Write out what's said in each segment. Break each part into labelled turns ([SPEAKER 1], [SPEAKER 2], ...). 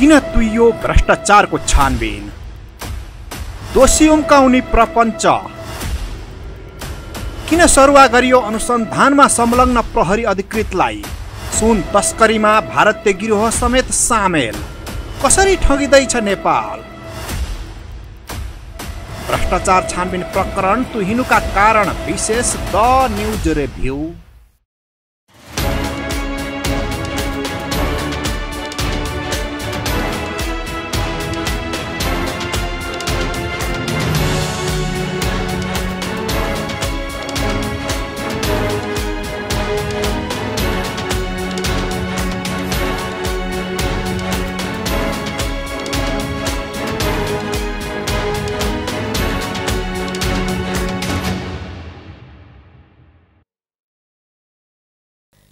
[SPEAKER 1] किन तुइयो भ्रष्टाचारको छानबिन, दोषी उम्काउने प्रपञ्च, किन सरुवा गरियो अनुसन्धानमा संलग्न प्रहरी अधिकृतलाई, सुन तस्करीमा भारतीय गिरोह समेत सामेल, कसरी ठगिँदैछ नेपाल। भ्रष्टाचार छानबिन प्रकरण तुहिनुका कारण विशेष द न्यूज रिभ्यू।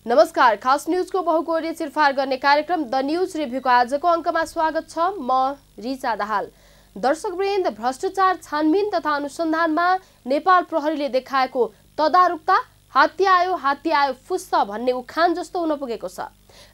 [SPEAKER 2] नमस्कार, खास न्यूजको बहुकोणीय चिरफार गर्ने कार्यक्रम द न्यूज रिभ्यूको आजको अङ्कमा स्वागत छ। म रिचा दाहाल। दर्शकवृन्द, भ्रष्टाचार छानबिन तथा अनुसन्धानमा नेपाल प्रहरीले देखाएको तदारुकता हात्ती आयो फुस्स भन्ने उखान जस्तो हुन पुगेको छ।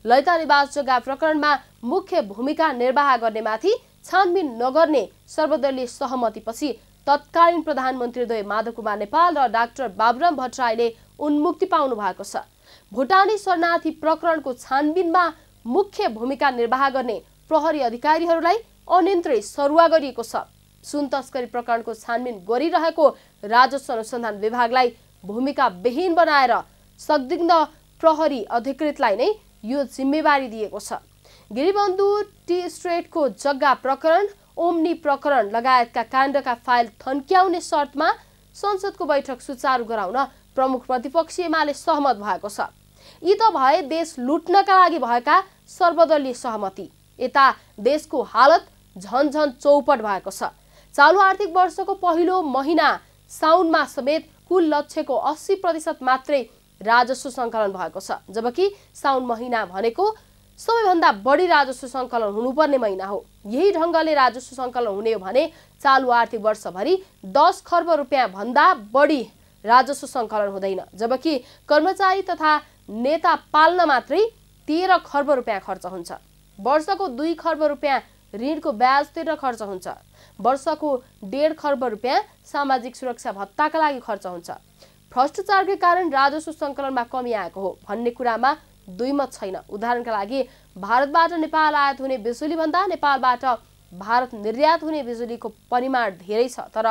[SPEAKER 2] लैता निवास जग्गा प्रकरणमा मुख्य भूमिका निर्वाह गर्नेमाथि छानबिन नगर्ने सर्वदलीय सहमतिपछि तत्कालीन प्रधानमन्त्री माधव कुमार नेपाल र डाक्टर बाबुराम भट्टराईले उन्मुक्ति पाउनु भएको छ। भुटानी शरणार्थी प्रकरणको छानबिनमा मुख्य भूमिका निर्वाह गर्ने प्रहरी अधिकारीहरूलाई अनियन्त्रित सरुवा गरिएको छ। सुन तस्करी प्रकरणको छानबिन गरिरहेको राजस्व अनुसन्धान विभागलाई भूमिका विहीन बनाएर संदिग्ध प्रहरी अधिकृतलाई नै यो जिम्मेवारी दिएको छ। गिरिबन्धु टी स्ट्रेटको जग्गा प्रकरण, ओम्नी प्रकरण लगायतका काण्डका फाइल थन्क्याउने शर्तमा संसदको बैठक सुचारू गराउन प्रमुख प्रतिपक्षी एमाले सहमत भएको छ। यी त भए देश लुट्नका लागि भएका सर्वदलीय सहमति। यता देशको हालत झनझन चौपट भएको छ। चालु आर्थिक वर्षको पहिलो महिना साउनमा समेत कुल लक्ष्यको 80% मात्रै राजस्व सङ्कलन भएको छ, जबकि साउन महिना भनेको सबैभन्दा बढी राजस्व सङ्कलन हुनुपर्ने महिना हो। यही ढङ्गले राजस्व सङ्कलन हुने हो भने चालु आर्थिक वर्षभरि 10 खर्ब रुपियाँ भन्दा बढी राजस्व सङ्कलन हुँदैन, जबकि कर्मचारी तथा नेता पाल्न मात्रै 13 खर्ब रुपियाँ खर्च हुन्छ। वर्षको 2 खर्ब रुपियाँ ऋणको ब्याज तिर्न खर्च हुन्छ। वर्षको 1.5 खर्ब रुपियाँ सामाजिक सुरक्षा भत्ताका लागि खर्च हुन्छ। भ्रष्टाचारकै कारण राजस्व सङ्कलनमा कमी आएको हो भन्ने कुरामा दुईमत छैन। उदाहरणका लागि भारतबाट नेपाल आयात हुने बिजुलीभन्दा नेपालबाट भारत निर्यात हुने बिजुलीको परिमाण धेरै छ, तर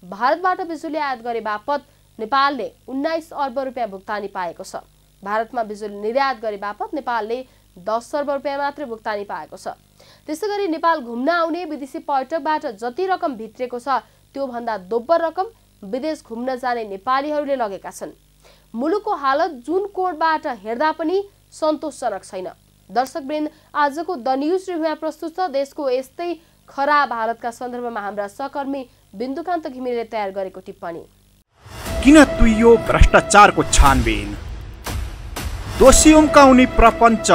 [SPEAKER 2] भारतबाट बिजुली आयात गरे बापत नेपालले 19 अर्ब रुपियाँ भुक्तानी पाएको छ। भारतमा बिजुली निर्यात गरे बापत नेपालले 10 अर्ब रुपियाँ मात्रै भुक्तानी पाएको छ। त्यसैगरी नेपाल घुम्न आउने विदेशी पर्यटकबाट जति रकम भित्रेको छ त्यो भन्दा दोब्बर रकम विदेश घुम्न जाने नेपालीहरूले लगेका छन्। मुलुकको हालत जुन कोणबाट हेर्दा पनि सन्तोषजनक छैन। दर्शकवृन्द, आजको द न्यूज रिभ्यूमा प्रस्तुत छ देशको यस्तै खराब हालतका सन्दर्भमा हाम्रा सहकर्मी बिन्दुकान्त घिमिरेले तयार गरेको टिप्पणी।
[SPEAKER 1] किन तुइयो भ्रष्टाचारको छानबिन, दोषी उम्काउने प्रपञ्च,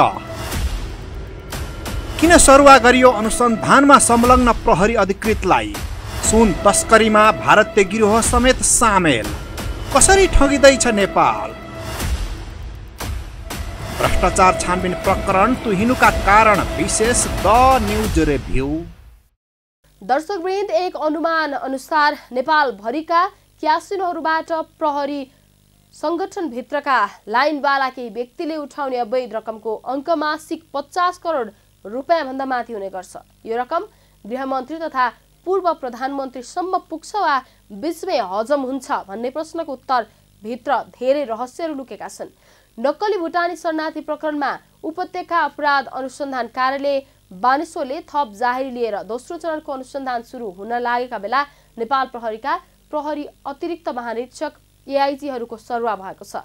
[SPEAKER 1] किन सरुवा गरियो अनुसन्धानमा संलग्न प्रहरी अधिकृतलाई, सुन तस्करीमा भारतीय गिरोह समेत सामेल, कसरी ठगिँदैछ नेपाल। भ्रष्टाचार छानबिन प्रकरण तुहिनुका कारण विशेष द न्यूज रिभ्यू।
[SPEAKER 2] दर्शकवृन्द, एक अनुमान अनुसार नेपाल भरिका क्यासिनोहरूबाट प्रहरी संगठनभित्रका लाइनवाला केही व्यक्तिले उठाउने अवैध रकमको अङ्क मासिक 50 करोड रुपियाँ भन्दा माथि हुने गर्छ। यो रकम गृहमन्त्री तथा पूर्व प्रधानमन्त्रीसम्म पुग्छ वा बीचमै हजम हुन्छ भन्ने प्रश्नको उत्तर भित्र धेरै रहस्यहरू लुकेका छन्। नक्कली भुटानी शरणार्थी प्रकरणमा उपत्यका अपराध अनुसन्धान कार्यालय बानेश्वरले थप जाहेरी लिएर दोस्रो चरणको अनुसन्धान सुरु हुन लागेका बेला नेपाल प्रहरीका प्रहरी अतिरिक्त महानिरीक्षक एआइजीहरूको सरुवा भएको छ।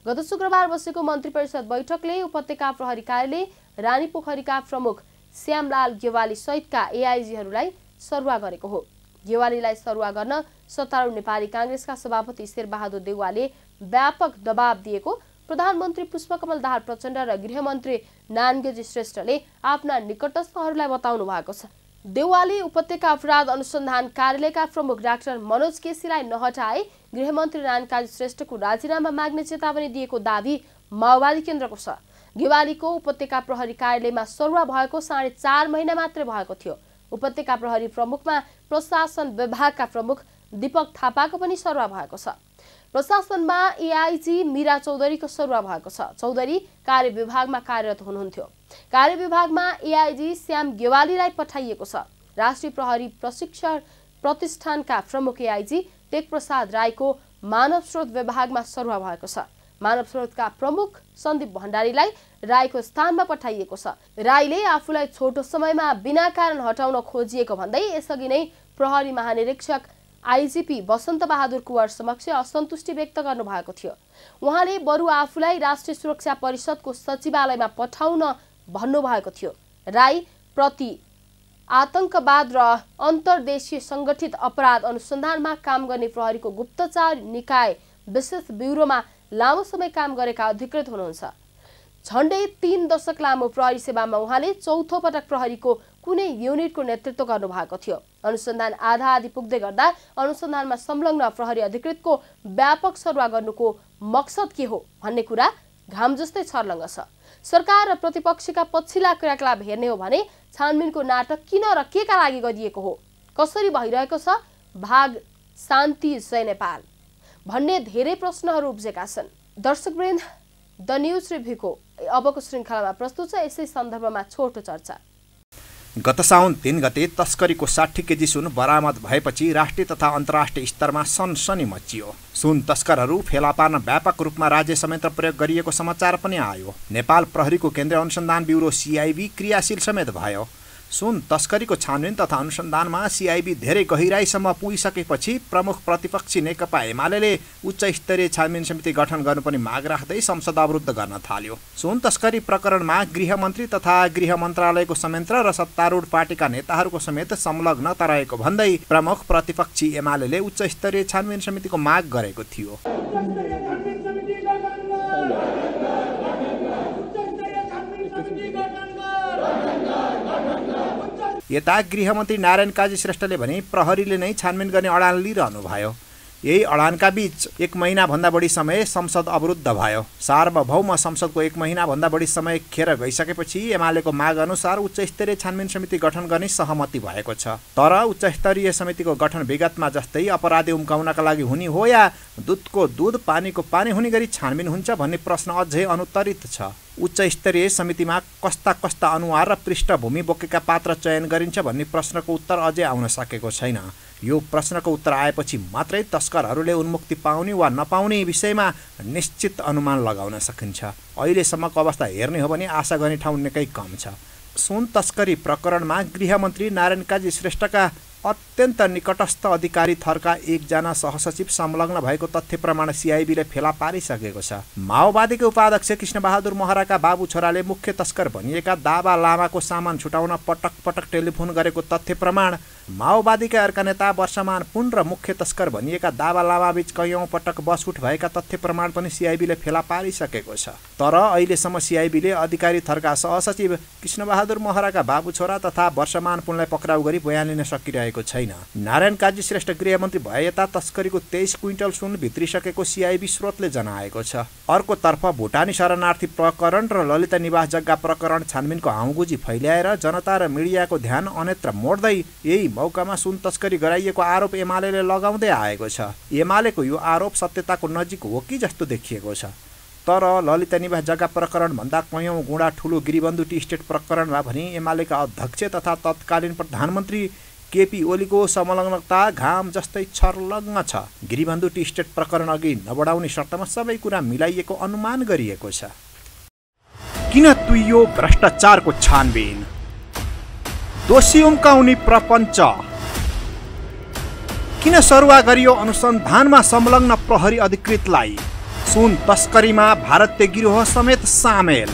[SPEAKER 2] गत शुक्रबार बसेको मन्त्री परिषद बैठकले उपत्यका प्रहरी कार्यालय रानीपोखरीका प्रमुख श्यामलाल गेवाली सहितका एआइजीहरूलाई सरुवा गरेको हो। गेवालीलाई सरुवा गर्न सत्तारूढ नेपाली काङ्ग्रेसका सभापति शेरबहादुर देउवाले व्यापक दबाव दिएको प्रधानमन्त्री पुष्पकमल दाहाल प्रचण्ड र गृहमन्त्री नारायण श्रेष्ठले आफ्ना निकटस्थहरूलाई बताउनु भएको छ। देउवाले उपत्यका अपराध अनुसन्धान कार्यालयका प्रमुख डाक्टर मनोज केसीलाई नहटाए गृहमन्त्री नारायण श्रेष्ठको राजीनामा माग्ने चेतावनी दिएको दावी माओवादी केन्द्रको छ। गेवालीको उपत्यका प्रहरी कार्यालयमा सरुवा भएको 4.5 महिना मात्रै भएको थियो। उपत्यका प्रहरी प्रमुखमा प्रशासन विभागका प्रमुख दीपक थापाको पनि सरुवा भएको छ। प्रशासनमा एआईजी मीरा चौधरीको सरुवा भएको छ। चौधरी कार्य विभागमा कार्यरत हुनुहुन्थ्यो। कार्य विभागमा एआईजी श्याम गेवालीलाई पठाइएको छ। राष्ट्रिय प्रहरी प्रशिक्षण प्रतिष्ठानका प्रमुख एआईजी टेक प्रसाद राईको मानव स्रोत विभागमा सरुवा भएको छ। मानव स्रोतका प्रमुख सन्दीप भण्डारीलाई राईको स्थानमा पठाइएको छ। राईले आफूलाई छोटो समयमा बिना कारण हटाउन खोजिएको भन्दै यसअघि नै प्रहरी महानिरीक्षक आईजीपी वसन्त बहादुर कुँवर समक्ष असन्तुष्टि व्यक्त गर्नुभएको थियो। उहाँले बरु आफूलाई राष्ट्रिय सुरक्षा परिषदको सचिवालयमा पठाउन भन्नुभएको थियो। राई प्रति आतंकवाद र अन्तर्देशीय संगठित अपराध अनुसन्धानमा काम गर्ने प्रहरीको गुप्तचर निकाय विशेष ब्युरोमा लामो समय काम गरेका अधिकृत हुनुहुन्छ। झण्डै 3 दशक लामो प्रहरी सेवामा उहाँले चौथो पटक प्रहरीको कुनै युनिटको नेतृत्व गर्नुभएको थियो। अनुसन्धान आधा आधी पुग्दै गर्दा अनुसन्धानमा संलग्न प्रहरी अधिकृतको व्यापक सरुवा गर्नुको मकसद के हो भन्ने कुरा घाम जस्तै छर्लङ्ग छ। सरकार र प्रतिपक्षका पछिल्ला क्रियाकलाप हेर्ने हो भने छानबिनको नाटक किन र केका लागि गरिएको हो, कसरी भइरहेको छ, भाग शान्ति जय नेपाल भन्ने धेरै प्रश्नहरू उब्जेका छन्। दर्शकवृन्द, द न्यूज रिभ्यूको अबको श्रृङ्खलामा प्रस्तुत छ यसै सन्दर्भमा छोटो चर्चा।
[SPEAKER 1] गत साउन 3 गते तस्करीको 60 केजी सुन बरामद भएपछि राष्ट्रिय तथा अन्तर्राष्ट्रिय स्तरमा सनसनी मचियो। सुन तस्करहरू फेला पार्न व्यापक रूपमा राज्य समेत प्रयोग गरिएको समाचार पनि आयो। नेपाल प्रहरीको केन्द्रीय अनुसन्धान ब्युरो सीआईबी क्रियाशील समेत भयो। सुन तस्करीको छानबिन तथा अनुसन्धानमा सीआईबी धेरै गहिराईसम्म पुगिसकेपछि प्रमुख प्रतिपक्षी नेकपा एमाले उच्च स्तरीय छानबिन समिति गठन गर्नुपर्ने माग राख्दै संसद अवरुद्ध गर्न थाल्यो। सुन तस्करी प्रकरणमा गृहमन्त्री तथा गृह मन्त्रालयको संयन्त्र र सत्तारूढ पार्टीका नेताहरूको समेत संलग्नता रहेको भन्दै प्रमुख प्रतिपक्षी एमाले उच्च स्तरीय छानबिन समितिको माग गरेको थियो। यता गृहमन्त्री नारायण काजी श्रेष्ठले भने प्रहरीले नै छानबिन गर्ने अडान लिइरहनु भयो। यही अडानका बीच 1 महिनाभन्दा बढी समय संसद अवरुद्ध भयो। सार्वभौम संसदको 1 महिनाभन्दा बढी समय खेर गइसकेपछि एमालेको माग अनुसार उच्च स्तरीय छानबिन समिति गठन गर्ने सहमति भएको छ। तर उच्च स्तरीय समितिको गठन विगतमा जस्तै अपराधी उम्काउनका लागि हुने हो या दुधको दुध पानीको पानी हुने गरी छानबिन हुन्छ भन्ने प्रश्न अझै अनुत्तरित छ। उच्च स्तरीय समितिमा कस्ता कस्ता अनुहार र पृष्ठभूमि बोकेका पात्र चयन गरिन्छ भन्ने प्रश्नको उत्तर अझै आउन सकेको छैन। यो प्रश्नको उत्तर आएपछि मात्रै तस्करहरूले उन्मुक्ति पाउने वा नपाउने विषयमा निश्चित अनुमान लगाउन सकिन्छ। अहिलेसम्मको अवस्था हेर्ने हो भने आशा गर्ने ठाउँ निकै कम छ। सुन तस्करी प्रकरणमा गृहमन्त्री नारायण काजी श्रेष्ठका अत्यन्त निकटस्थ अधिकारी थरका एकजना सहसचिव संलग्न भएको तथ्य प्रमाण सीआईबीले फेला पारिसकेको छ। माओवादीका उपाध्यक्ष कृष्णबहादुर महराका बाबु छोराले मुख्य तस्कर भनिएका दावा लामाको सामान छुटाउन पटक पटक टेलिफोन गरेको तथ्य प्रमाण, माओवादीका अर्का नेता वर्षमान पुन र मुख्य तस्कर भनिएका दावा लामा बीच कैयौं पटक बसउठ भएका तथ्य प्रमाण पनि सीआईबीले फेला पारिसकेको छ। तर अहिलेसम्म सीआईबीले अधिकारी थरका सहसचिव कृष्णबहादुर महराका बाबु छोरा तथा वर्षमान पुनलाई पक्राउ गरी बयान लिन सकिरहेको छैन। नारायण काजी श्रेष्ठ गृहमन्त्री भए यता तस्करीको 23 क्विन्टल सुन भित्रिसकेको सीआईबी स्रोतले जनाएको छ। अर्कोतर्फ भुटानी शरणार्थी प्रकरण र ललिता निवास जग्गा प्रकरण छानबिनको हाउगुजी फैल्याएर जनता र मिडियाको ध्यान अन्यत्र मोड्दै यही मौकामा सुन तस्करी गराइएको आरोप एमालेले लगाउँदै आएको छ। एमालेको यो आरोप सत्यताको नजिक हो कि जस्तो देखिएको छ। तर ललिता निवास जग्गा प्रकरण भन्दा कैयौं गुणा ठूलो गिरिबन्धु टी स्टेट प्रकरणमा भने एमालेका अध्यक्ष तथा तत्कालीन प्रधानमन्त्री केपी ओलीको संलग्नता घाम जस्तै छर्लङ्ग छ। गिरिबन्धु टी स्टेट प्रकरण अघि नबढाउने शर्तमा सबै कुरा मिलाइएको अनुमान गरिएको छ।
[SPEAKER 3] किन तुइयो भ्रष्टाचारको छानबिन, दोषी उम्काउने प्रपञ्च, किन सरुवा गरियो अनुसन्धानमा संलग्न प्रहरी अधिकृतलाई, सुन तस्करीमा भारतीय गिरोह समेत सामेल,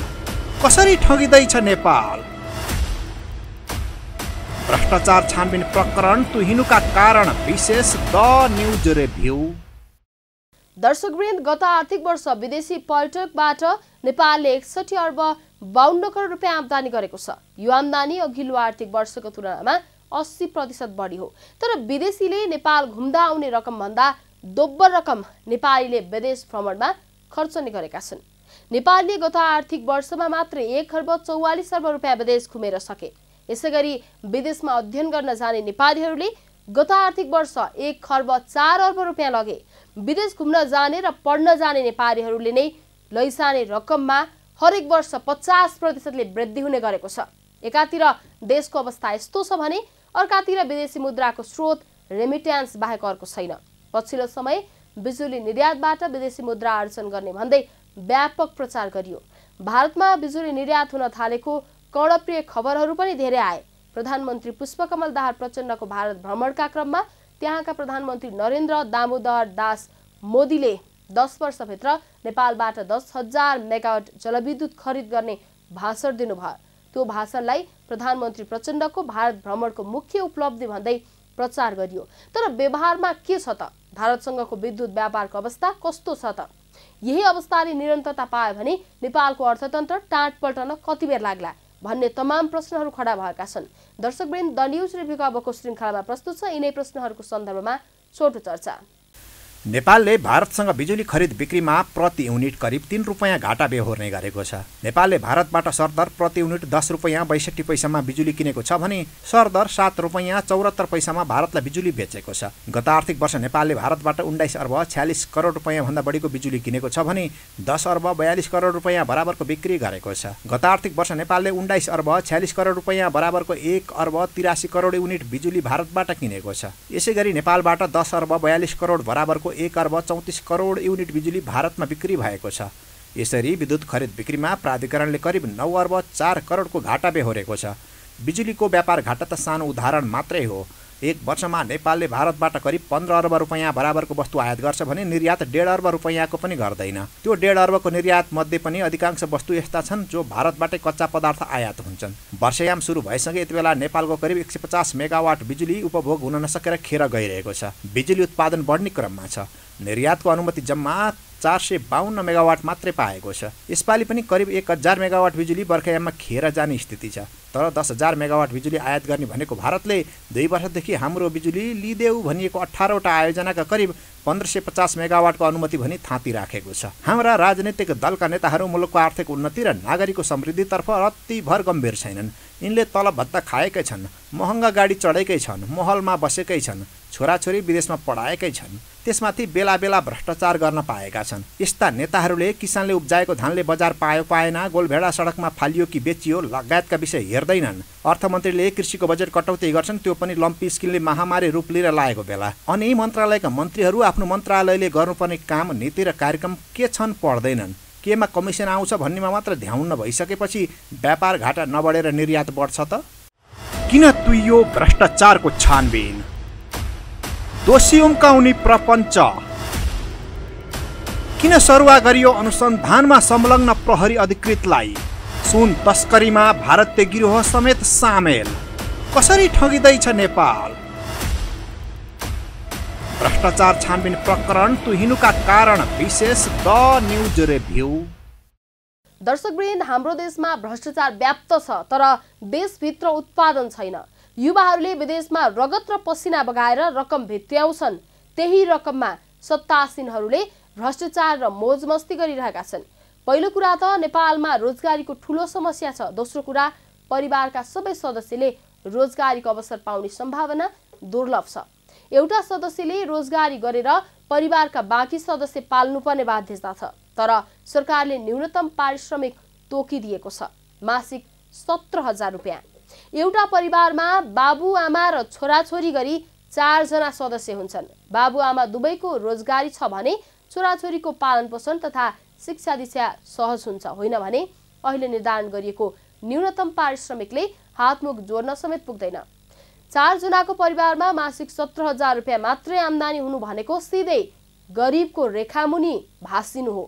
[SPEAKER 3] कसरी ठगिँदैछ नेपाल, भ्रष्टाचार छानबिन प्रकरण तुहिनुका कारण विशेष द न्यूज रिभ्यू।
[SPEAKER 2] दर्शकवृन्द, गत आर्थिक वर्ष विदेशी पर्यटकबाट नेपालले 61 अर्ब 52 करोड रुपियाँ आम्दानी गरेको छ। यो आम्दानी अघिल्लो आर्थिक वर्षको तुलनामा 80% बढी हो। तर विदेशीले नेपाल घुम्दा आउने रकम भन्दा दोब्बर रकम नेपालीले विदेश भ्रमणमा खर्च नै गरेका छन्। नेपालले गत आर्थिक वर्षमा मात्र 1,44 अर्ब रुपियाँ विदेश घुमेर सके। यसैगरी विदेशमा अध्ययन गर्न जाने नेपालीहरूले गत आर्थिक वर्ष 1,04 अर्ब रुपियाँ लगे। विदेश घुम्न जाने र पढ्न जाने नेपालीहरूले नै लैजाने रकममा हरेक वर्ष 50%ले वृद्धि हुने गरेको छ। एकातिर देशको अवस्था यस्तो छ भने अर्कातिर विदेशी मुद्राको स्रोत रेमिट्यान्स बाहेक अर्को छैन। पछिल्लो समय बिजुली निर्यातबाट विदेशी मुद्रा आर्जन गर्ने भन्दै व्यापक प्रचार गरियो। भारतमा बिजुली निर्यात हुन थालेको कर्णप्रिय खबरहरू पनि धेरै आए। प्रधानमन्त्री पुष्पकमल दाहाल प्रचण्डको भारत भ्रमणका क्रममा त्यहाँका प्रधानमन्त्री नरेन्द्र दामोदर दास मोदीले 10 वर्षभित्र नेपालबाट 10,000 मेगावाट जलविद्युत खरिद गर्ने भाषण दिनुभयो। त्यो भाषणलाई प्रधानमन्त्री प्रचण्डको भारत भ्रमणको मुख्य उपलब्धि भन्दै प्रचार गरियो। तर व्यवहारमा के छ त? भारतसँगको विद्युत व्यापारको अवस्था कस्तो छ त? यही अवस्थाले निरन्तरता पायो भने नेपालको अर्थतन्त्र टाँट पल्टन कति बेर लाग्ला भन्ने तमाम प्रश्नहरू खडा भएका छन्। दर्शकवृन्द, द न्युज रिभ्यूको अबको श्रृङ्खलामा प्रस्तुत छ यिनै प्रश्नहरूको सन्दर्भमा छोटो चर्चा।
[SPEAKER 1] नेपालले भारतसँग बिजुली खरिद बिक्रीमा प्रति युनिट करिब 3 रुपैयाँ घाटा बेहोर्ने गरेको छ। नेपालले भारतबाट सरदर प्रति युनिट 10 रुपैयाँ 62 पैसामा बिजुली किनेको छ भने सरदर 7 रुपैयाँ 74 पैसामा भारतलाई बिजुली बेचेको छ। गत आर्थिक वर्ष नेपालले भारतबाट 19 अर्ब 46 करोड रुपैयाँ भन्दा बढीको बिजुली किनेको छ भने 10 अर्ब 42 करोड रुपैयाँ बराबरको बिक्री गरेको छ। गत आर्थिक वर्ष नेपालले 19 अर्ब 46 करोड रुपैयाँ बराबरको 1 अर्ब 83 करोड युनिट बिजुली भारतबाट किनेको छ। यसैगरी नेपालबाट 10 अर्ब 42 करोड बराबरको 1 अर्ब 34 करोड युनिट बिजुली भारतमा बिक्री भएको छ। यसरी विद्युत खरिद बिक्रीमा प्राधिकरणले करिब 9 अर्ब 4 करोडको घाटा बेहोरेको छ। बिजुलीको व्यापार घाटा त सानो उदाहरण मात्रै हो। एक वर्षमा नेपालले भारतबाट करिब 15 अर्ब रुपैयाँ बराबरको वस्तु आयात गर्छ भने निर्यात 1.5 अर्ब रुपैयाँको पनि गर्दैन। त्यो 1.5 अर्बको निर्यात मध्ये पनि अधिकांश वस्तु यस्ता छन् जो भारतबाटै कच्चा पदार्थ आयात हुन्छन्। वर्षायाम सुरु भएसँगै यति बेला नेपालको करिब 150 मेगावाट बिजुली उपभोग हुन नसकेर खेर गइरहेको छ। बिजुली उत्पादन बढ्ने क्रममा छ। निर्यातको अनुमति जम्मा 452 मेगावाट मात्रै पाएको छ। यसपालि पनि करिब 1000 मेगावाट बिजुली बर्खायाममा खेर जाने स्थिति छ। तर 10,000 मेगावाट बिजुली आयात गर्ने भनेको भारतले 2 वर्षदेखि हाम्रो बिजुली लिदेऊ भनिएको 18वटा आयोजनाका करिब 1550 मेगावाटको अनुमति भनी थाँती राखेको छ। हाम्रा राजनीतिक दलका नेताहरू मुलुकको आर्थिक उन्नति र नागरिकको समृद्धितर्फ रत्तिभर गम्भीर छैनन्। यिनले तलब भत्ता खाएकै छन्, महँगा गाडी चढेकै छन्, महलमा बसेकै छन्, छोराछोरी विदेशमा पढाएकै छन्, त्यसमाथि बेला बेला भ्रष्टाचार गर्न पाएका छन्। यस्ता नेताहरूले किसानले उब्जाएको धानले बजार पायो पाएन, गोलभेडा सडकमा फालियो कि बेचियो लगायतका विषय हेर्दैनन्। अर्थमन्त्रीले कृषिको बजेट कटौती गर्छन्, त्यो पनि लम्पी स्किमले महामारी रूप लिएर लागेको बेला। अनि मन्त्रालयका मन्त्रीहरू आफ्नो मन्त्रालयले गर्नुपर्ने काम, नीति र कार्यक्रम के छन् पढ्दैनन्। केमा कमिसन आउँछ भन्नेमा मात्र ध्यान भइसकेपछि व्यापार घाटा नबढेर निर्यात बढ्छ त?
[SPEAKER 3] किन तुइयो भ्रष्टाचारको छानबिन? दोषी उम्काउने प्रपञ्च। किन सरुवा गरियो अनुसन्धानमा संलग्न प्रहरी अधिकृतलाई? सुन तस्करीमा भारतीय गिरोह समेत सामेल। कसरी ठगिँदैछ नेपाल? भ्रष्टाचार छानबिन प्रकरण तुहिनुका कारण विशेष द न्युज रिभ्यू।
[SPEAKER 2] दर्शकवृन्द, हाम्रो देशमा भ्रष्टाचार व्याप्त छ तर देशभित्र उत्पादन छैन। युवाहरूले विदेशमा रगत र पसिना बगाएर रकम भित्र्याउँछन्। त्यही रकममा सत्तासीनहरूले भ्रष्टाचार र मोजमस्ती गरिरहेका छन्। पहिलो कुरा त नेपालमा रोजगारीको ठूलो समस्या छ। दोस्रो कुरा, परिवारका सबै सदस्यले रोजगारीको अवसर पाउने सम्भावना दुर्लभ छ। एउटा सदस्यले रोजगारी गरेर परिवारका बाँकी सदस्य पाल्नुपर्ने बाध्यता छ। तर सरकारले न्यूनतम पारिश्रमिक तोकिदिएको छ, मासिक 17,000 रुपियाँ। एउटा परिवारमा बाबुआमा र छोराछोरी गरी 4 जना सदस्य हुन्छन्। बाबुआमा दुवैको रोजगारी छ भने छोराछोरीको पालनपोषण तथा शिक्षा दीक्षा सहज हुन्छ। होइन भने अहिले निर्धारण गरिएको न्यूनतम पारिश्रमिकले हातमुख जोड्न समेत पुग्दैन। 4 जनाको परिवारमा मासिक 17,000 रुपियाँ मात्रै आम्दानी हुनु भनेको सिधै गरिबको रेखामुनि भासिनु हो।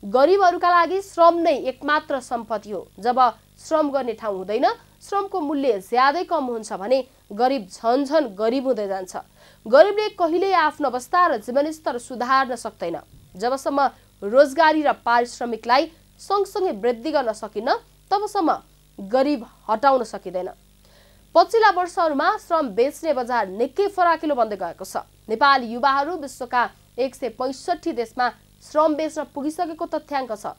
[SPEAKER 2] गरिबहरूका लागि श्रम नै एकमात्र सम्पत्ति हो। जब श्रम गर्ने ठाउँ हुँदैन, श्रमको मूल्य ज्यादै कम हुन्छ भने गरिब झन्झन गरिब हुँदै जान्छ। गरिबले कहिल्यै आफ्नो अवस्था र जीवनस्तर सुधार्न सक्दैन। जबसम्म रोजगारी र पारिश्रमिकलाई सँगसँगै वृद्धि गर्न सकिन्न तबसम्म गरिब हटाउन सकिँदैन। पछिल्ला वर्षहरूमा श्रम बेच्ने बजार निकै फराकिलो बन्दै गएको छ। नेपाली युवाहरू विश्वका 165 देशमा श्रम बेच्न पुगिसकेको तथ्याङ्क छ।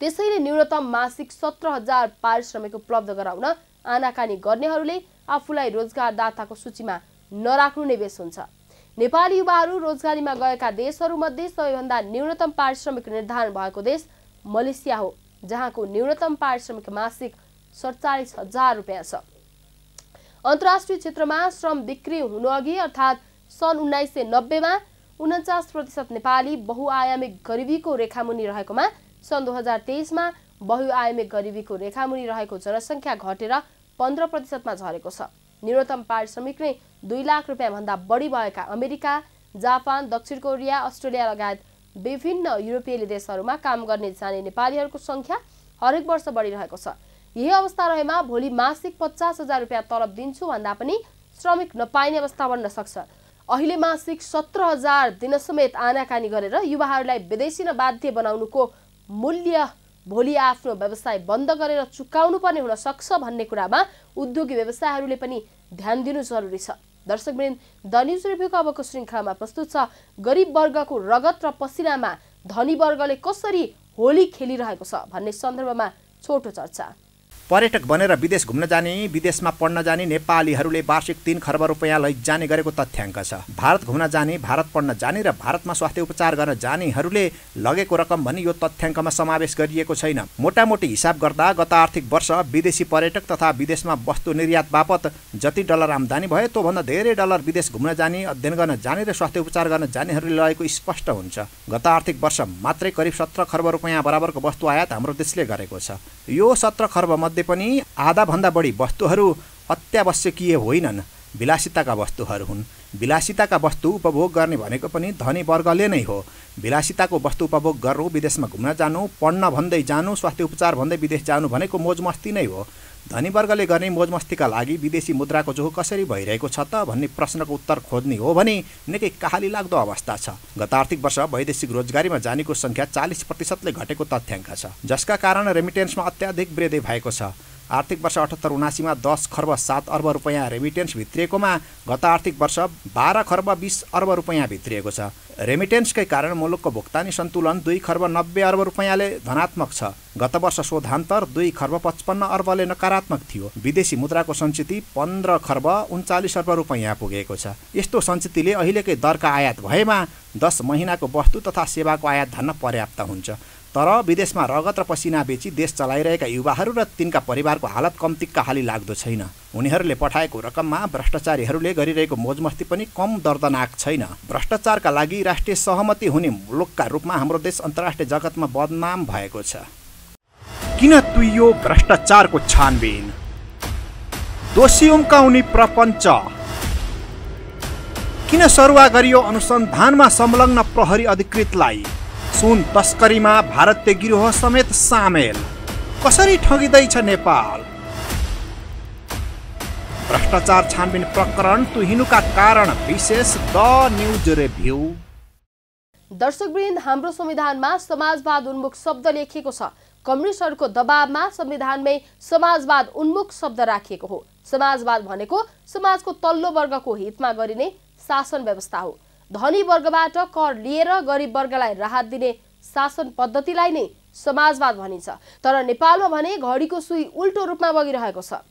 [SPEAKER 2] त्यसैले न्यूनतम मासिक 17,000 पारिश्रमिक उपलब्ध गराउन आनाकानी गर्नेहरूले आफूलाई रोजगारदाताको सूचीमा नराख्नु नै बेस हुन्छ। नेपाली युवाहरू रोजगारीमा गएका देशहरूमध्ये सबैभन्दा न्यूनतम पारिश्रमिक निर्धारण भएको देश मलेसिया हो, जहाँको न्यूनतम पारिश्रमिक मासिक 47,000 रुपियाँ छ। अन्तर्राष्ट्रिय क्षेत्रमा श्रम बिक्री हुनुअघि अर्थात् सन् 1990 मा 49% नेपाली बहुआयामिक गरिबीको रेखामुनि रहेकोमा सन् 2023 मा बहुआयामिक गरिबीको रेखामुनि रहेको जनसङ्ख्या घटेर 15% मा झरेको छ। न्यूनतम पारिश्रमिक नै 2 लाख रुपियाँ भन्दा बढी भएका अमेरिका, जापान, दक्षिण कोरिया, अस्ट्रेलिया लगायत विभिन्न युरोपेली देशहरूमा काम गर्ने जाने नेपालीहरूको संख्या हरेक वर्ष बढिरहेको छ। यही अवस्था रहेमा भोलि मासिक 50,000 रुपियाँ तलब दिन्छु भन्दा पनि श्रमिक नपाइने अवस्था बन्न सक्छ। अहिले मासिक 17,000 दिन समेत आनाकानी गरेर युवाहरूलाई विदेशी न बाध्य बनाउनुको मूल्य भोलि आफ्नो व्यवसाय बन्द गरेर चुकाउनु पर्ने हुन सक्छ भन्ने कुरामा उद्योगी व्यवसायहरूले पनि ध्यान दिनु जरुरी छ। दर्शकवृन्द, द न्यूज रिभ्यूको अबको श्रृङ्खलामा प्रस्तुत छ गरिब वर्गको रगत र पसिनामा धनी वर्गले कसरी होली खेलिरहेको छ भन्ने सन्दर्भमा छोटो चर्चा।
[SPEAKER 1] पर्यटक बनेर विदेश घुम्न जाने, विदेशमा पढ्न जाने नेपालीहरूले वार्षिक 3 खर्ब रुपियाँ लैजाने गरेको तथ्याङ्क छ। भारत घुम्न जाने, भारत पढ्न जाने र भारतमा स्वास्थ्य उपचार गर्न जानेहरूले लगेको रकम भने यो तथ्याङ्कमा समावेश गरिएको छैन। मोटामोटी हिसाब गर्दा गत आर्थिक वर्ष विदेशी पर्यटक तथा विदेशमा वस्तु निर्यात बापत जति डलर आम्दानी भयो त्योभन्दा धेरै डलर विदेश घुम्न जाने, अध्ययन गर्न जाने र स्वास्थ्य उपचार गर्न जानेहरूले लगेको स्पष्ट हुन्छ। गत आर्थिक वर्ष मात्रै करिब 17 खर्ब रुपियाँ बराबरको वस्तु आयात हाम्रो देशले गरेको छ। यो 17 खर्ब मध्ये पनि आधा भन्दा बढी वस्तुहरू अत्यावश्यकीय होइनन्, विलासिताका वस्तुहरू हुन्। विलासिताका वस्तु उपभोग गर्ने भनेको पनि धनी वर्गले नै हो। विलासिताको वस्तु उपभोग गर्नु, विदेशमा घुम्न जानु, पढ्न भन्दै जानु, स्वास्थ्य उपचार भन्दै विदेश जानु भनेको मोजमस्ती नै हो। धनी वर्गले गर्ने मोजमस्तीका लागि विदेशी मुद्राको जोहो कसरी भइरहेको छ त भन्ने प्रश्नको उत्तर खोज्ने हो भने निकै कहाली लाग्दो अवस्था छ। गत आर्थिक वर्ष वैदेशिक रोजगारीमा जानेको संख्या 40% घटेको तथ्याङ्क छ, जसका कारण रेमिटेन्समा अत्याधिक वृद्धि भएको छ। आर्थिक वर्ष 78-79 मा 10 खर्ब 7 अर्ब रुपियाँ रेमिटेन्स भित्रिएकोमा गत आर्थिक वर्ष 12 खर्ब 20 अर्ब रुपियाँ भित्रिएको छ। रेमिटेन्सकै कारण मुलुकको भुक्तानी सन्तुलन 2 खर्ब 90 अर्ब रुपियाँले धनात्मक छ। गत वर्ष शोधान्तर 2 खर्ब 55 अर्बले नकारात्मक थियो। विदेशी मुद्राको सञ्चिति 15 खर्ब 39 अर्ब रुपियाँ पुगेको छ। यस्तो सञ्चितिले अहिलेकै दरका आयात भएमा 10 महिनाको वस्तु तथा सेवाको आयात धान्न पर्याप्त हुन्छ। तर विदेशमा रगत र पसिना बेची देश चलाइरहेका युवाहरू र तिनका परिवारको हालत कम्ती कहाली लाग्दो छैन। उनीहरूले पठाएको रकममा भ्रष्टाचारीहरूले गरिरहेको मोजमस्ती पनि कम दर्दनाक छैन। भ्रष्टाचारका लागि राष्ट्रिय सहमति हुने मुलुकका रूपमा हाम्रो देश अन्तर्राष्ट्रिय जगतमा बदनाम भएको छ।
[SPEAKER 3] किन तुइयो भ्रष्टाचारको छानबिन, दोषी उम्काउने प्रपञ्च, किन सरुवा गरियो अनुसन्धानमा संलग्न प्रहरी अधिकृतलाई, सुन तस्करीमा भारतीय गिरोह समेत सामेल, कसरी ठगिँदैछ नेपाल, भ्रष्टाचार छानबिन प्रकरण तुहिनुका कारण विशेष द न्यूज रिभ्यू।
[SPEAKER 2] दर्शकवृन्द, हाम्रो संविधानमा समाजवाद उन्मुख शब्द लेखिएको छ। कम्युनिस्टहरूको दबावमा संविधानमै समाजवाद उन्मुख शब्द राखिएको हो। समाजवाद भनेको समाजको तल्लो वर्गको हितमा गरिने शासन व्यवस्था हो। धनी वर्गबाट कर लिएर गरिब वर्गलाई राहत दिने शासन पद्धतिलाई नै समाजवाद भनिन्छ। तर नेपालमा भने घडीको सुई उल्टो रूपमा बगिरहेको छ।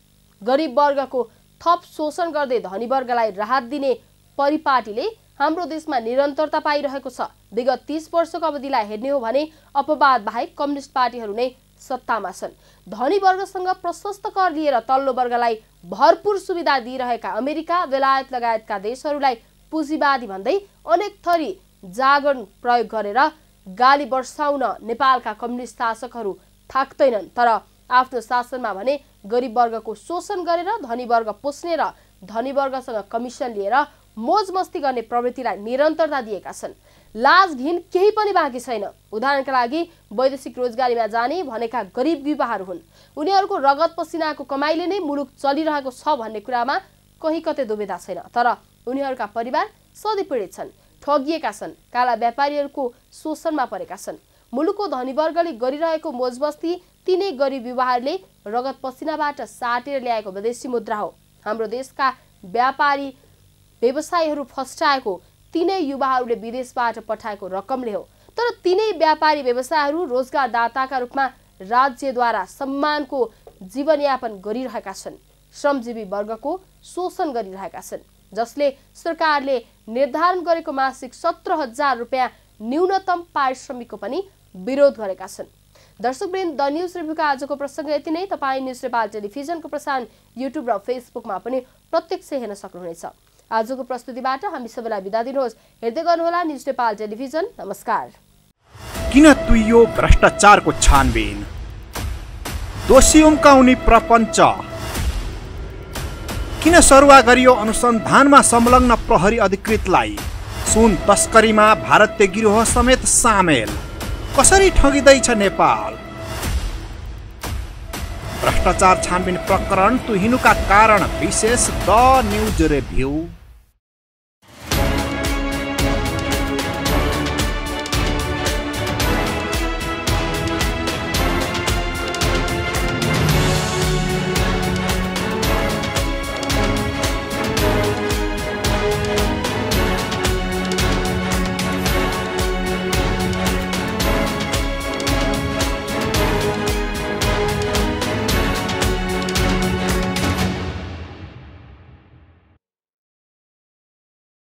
[SPEAKER 2] गरिब वर्गको थप शोषण गर्दै धनी वर्गलाई राहत दिने परिपाटीले हाम्रो देशमा निरन्तरता पाइरहेको छ। विगत 30 वर्षको अवधिलाई हेर्ने हो भने अपवाद बाहेक कम्युनिस्ट पार्टीहरू नै सत्तामा छन्। धनी वर्गसँग प्रशस्त कर लिएर तल्लो वर्गलाई भरपूर सुविधा दिइरहेका अमेरिका, बेलायत लगायतका देशहरूलाई पुँजीवादी भन्दै अनेक थरी जागरण प्रयोग गरेर गाली बर्साउन नेपालका कम्युनिस्ट शासकहरू थाक्दैनन्। तर आफ्नो शासनमा भने गरिब वर्गको शोषण गरेर धनी वर्ग पोस्ने र धनी वर्गसँग कमिसन लिएर मोज मस्ती गर्ने प्रवृत्तिलाई निरन्तरता दिएका छन्। लाज घिन केही पनि बाँकी छैन। उदाहरणका लागि वैदेशिक रोजगारीमा जाने भनेका गरिब युवाहरू हुन्। उनीहरूको रगत पसिनाको कमाइले नै मुलुक चलिरहेको छ भन्ने कुरामा कहीँ कतै दुविधा छैन। तर उनीहरूका परिवार सधैँ पीडित छन्, ठगिएका छन्, काला व्यापारीहरूको शोषणमा परेका छन्। मुलुकको धनी वर्गले गरिरहेको मोजमस्ती तिनै गरिब युवाहरूले रगत पसिनाबाट साटेर ल्याएको विदेशी मुद्रा हो। हाम्रो देशका व्यापारी व्यवसायीहरू फस्टाएको तिनै युवाहरूले विदेशबाट पठाएको रकमले हो। तर तिनै व्यापारी व्यवसायहरू रोजगारदाताका रूपमा राज्यद्वारा सम्मानको जीवनयापन गरिरहेका छन्, श्रमजीवी वर्गको शोषण गरिरहेका छन्, जसले सरकारले निर्धारण गरेको मासिक 17,000 रुपियाँ न्यूनतम पारिश्रमिकको पनि विरोध गरेका छन्। दर्शकवृन्द, द न्युज रिभ्यूका आजको प्रसङ्ग यति नै। तपाईँ न्युज नेपाल टेलिभिजनको प्रसारण युट्युब र फेसबुकमा पनि प्रत्यक्ष हेर्न सक्नुहुनेछ। आजको प्रस्तुतिबाट हामी सबैलाई बिदा दिनुहोस्। हेर्दै गर्नुहोला न्युज नेपाल टेलिभिजन। नमस्कार।
[SPEAKER 3] किन तुइयो भ्रष्टाचारको छानबिन, दोषी उम्काउने प्रपञ्च, किन सरुवा गरियो अनुसन्धानमा संलग्न प्रहरी अधिकृतलाई, सुन तस्करीमा भारतीय गिरोह समेत सामेल, कसरी ठगिँदैछ नेपाल? भ्रष्टाचार छानबिन प्रकरण तुहिनुका कारण विशेष द न्युज रिभ्यू।